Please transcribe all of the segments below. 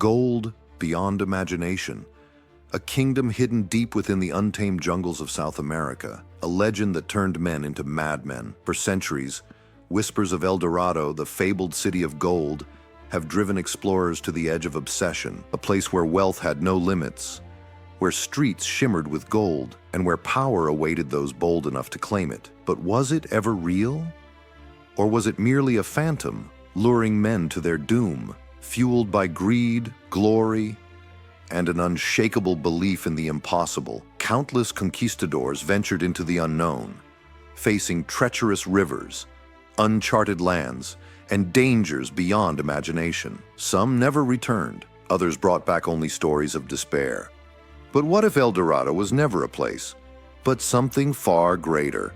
Gold beyond imagination. A kingdom hidden deep within the untamed jungles of South America. A legend that turned men into madmen. For centuries, whispers of El Dorado, the fabled city of gold, have driven explorers to the edge of obsession. A place where wealth had no limits, where streets shimmered with gold, and where power awaited those bold enough to claim it. But was it ever real? Or was it merely a phantom, luring men to their doom, fueled by greed, glory, and an unshakable belief in the impossible? Countless conquistadors ventured into the unknown, facing treacherous rivers, uncharted lands, and dangers beyond imagination. Some never returned, others brought back only stories of despair. But what if El Dorado was never a place, but something far greater?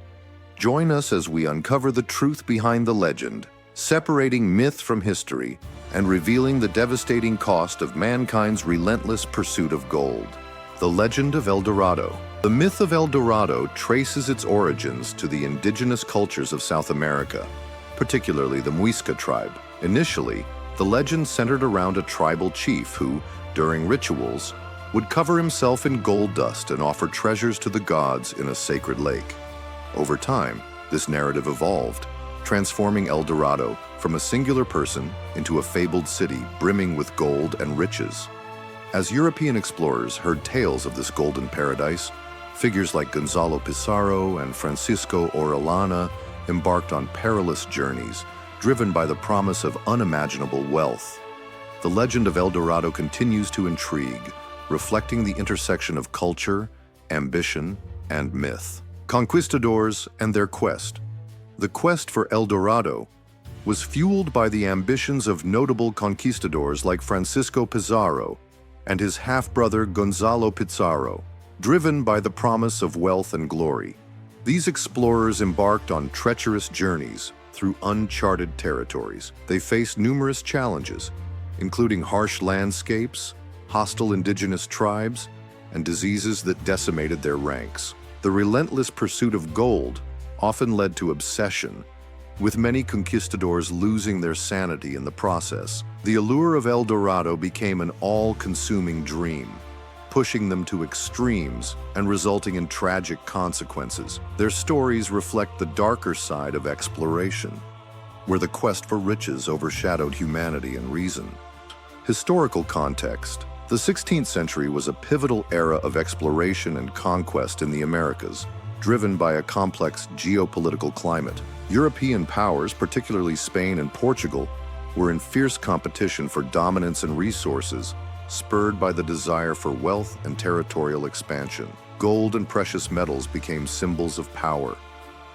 Join us as we uncover the truth behind the legend, separating myth from history and revealing the devastating cost of mankind's relentless pursuit of gold. The legend of El Dorado. The myth of El Dorado traces its origins to the indigenous cultures of South America, particularly the Muisca tribe. Initially, the legend centered around a tribal chief who, during rituals, would cover himself in gold dust and offer treasures to the gods in a sacred lake. Over time, this narrative evolved, transforming El Dorado from a singular person into a fabled city brimming with gold and riches. As European explorers heard tales of this golden paradise, figures like Gonzalo Pizarro and Francisco Orellana embarked on perilous journeys, driven by the promise of unimaginable wealth. The legend of El Dorado continues to intrigue, reflecting the intersection of culture, ambition, and myth. Conquistadors and their quest. The quest for El Dorado was fueled by the ambitions of notable conquistadors like Francisco Pizarro and his half-brother Gonzalo Pizarro, driven by the promise of wealth and glory. These explorers embarked on treacherous journeys through uncharted territories. They faced numerous challenges, including harsh landscapes, hostile indigenous tribes, and diseases that decimated their ranks. The relentless pursuit of gold often led to obsession, with many conquistadors losing their sanity in the process. The allure of El Dorado became an all-consuming dream, pushing them to extremes and resulting in tragic consequences. Their stories reflect the darker side of exploration, where the quest for riches overshadowed humanity and reason. Historical context. The 16th century was a pivotal era of exploration and conquest in the Americas, driven by a complex geopolitical climate. European powers, particularly Spain and Portugal, were in fierce competition for dominance and resources, spurred by the desire for wealth and territorial expansion. Gold and precious metals became symbols of power,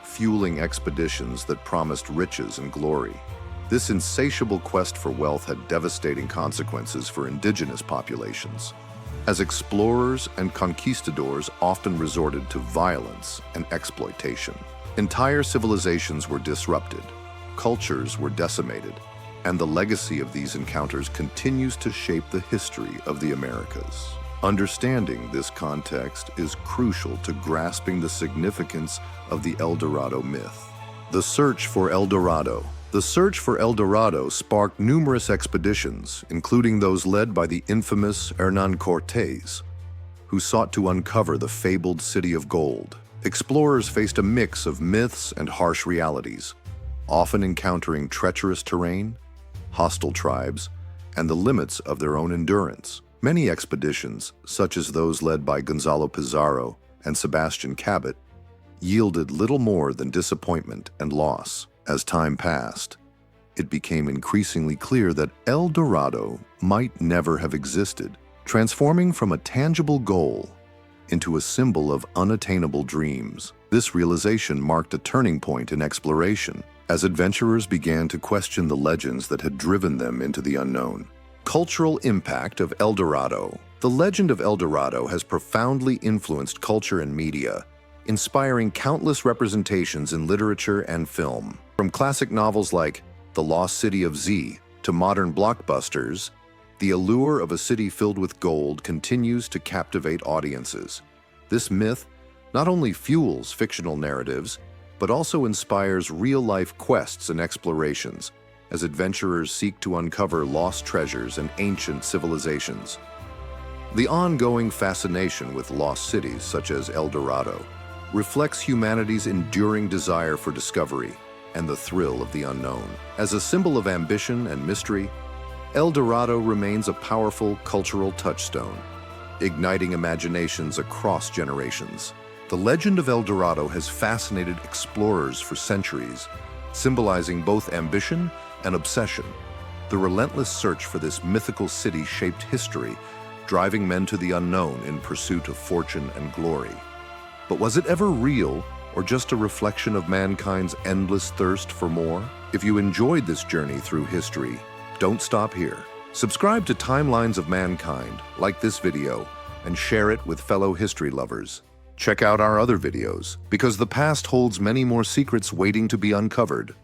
fueling expeditions that promised riches and glory. This insatiable quest for wealth had devastating consequences for indigenous populations, as explorers and conquistadors often resorted to violence and exploitation. Entire civilizations were disrupted, cultures were decimated, and the legacy of these encounters continues to shape the history of the Americas. Understanding this context is crucial to grasping the significance of the El Dorado myth. The search for El Dorado. The search for El Dorado sparked numerous expeditions, including those led by the infamous Hernán Cortés, who sought to uncover the fabled city of gold. Explorers faced a mix of myths and harsh realities, often encountering treacherous terrain, hostile tribes, and the limits of their own endurance. Many expeditions, such as those led by Gonzalo Pizarro and Sebastian Cabot, yielded little more than disappointment and loss. As time passed, it became increasingly clear that El Dorado might never have existed, transforming from a tangible goal into a symbol of unattainable dreams. This realization marked a turning point in exploration, as adventurers began to question the legends that had driven them into the unknown. Cultural impact of El Dorado. The legend of El Dorado has profoundly influenced culture and media, inspiring countless representations in literature and film. From classic novels like The Lost City of Z to modern blockbusters, the allure of a city filled with gold continues to captivate audiences. This myth not only fuels fictional narratives, but also inspires real-life quests and explorations, as adventurers seek to uncover lost treasures and ancient civilizations. The ongoing fascination with lost cities, such as El Dorado, reflects humanity's enduring desire for discovery and the thrill of the unknown. As a symbol of ambition and mystery, El Dorado remains a powerful cultural touchstone, igniting imaginations across generations. The legend of El Dorado has fascinated explorers for centuries, symbolizing both ambition and obsession. The relentless search for this mythical city shaped history, driving men to the unknown in pursuit of fortune and glory. But was it ever real, or just a reflection of mankind's endless thirst for more? If you enjoyed this journey through history, don't stop here. Subscribe to Timelines of Mankind, like this video, and share it with fellow history lovers. Check out our other videos, because the past holds many more secrets waiting to be uncovered.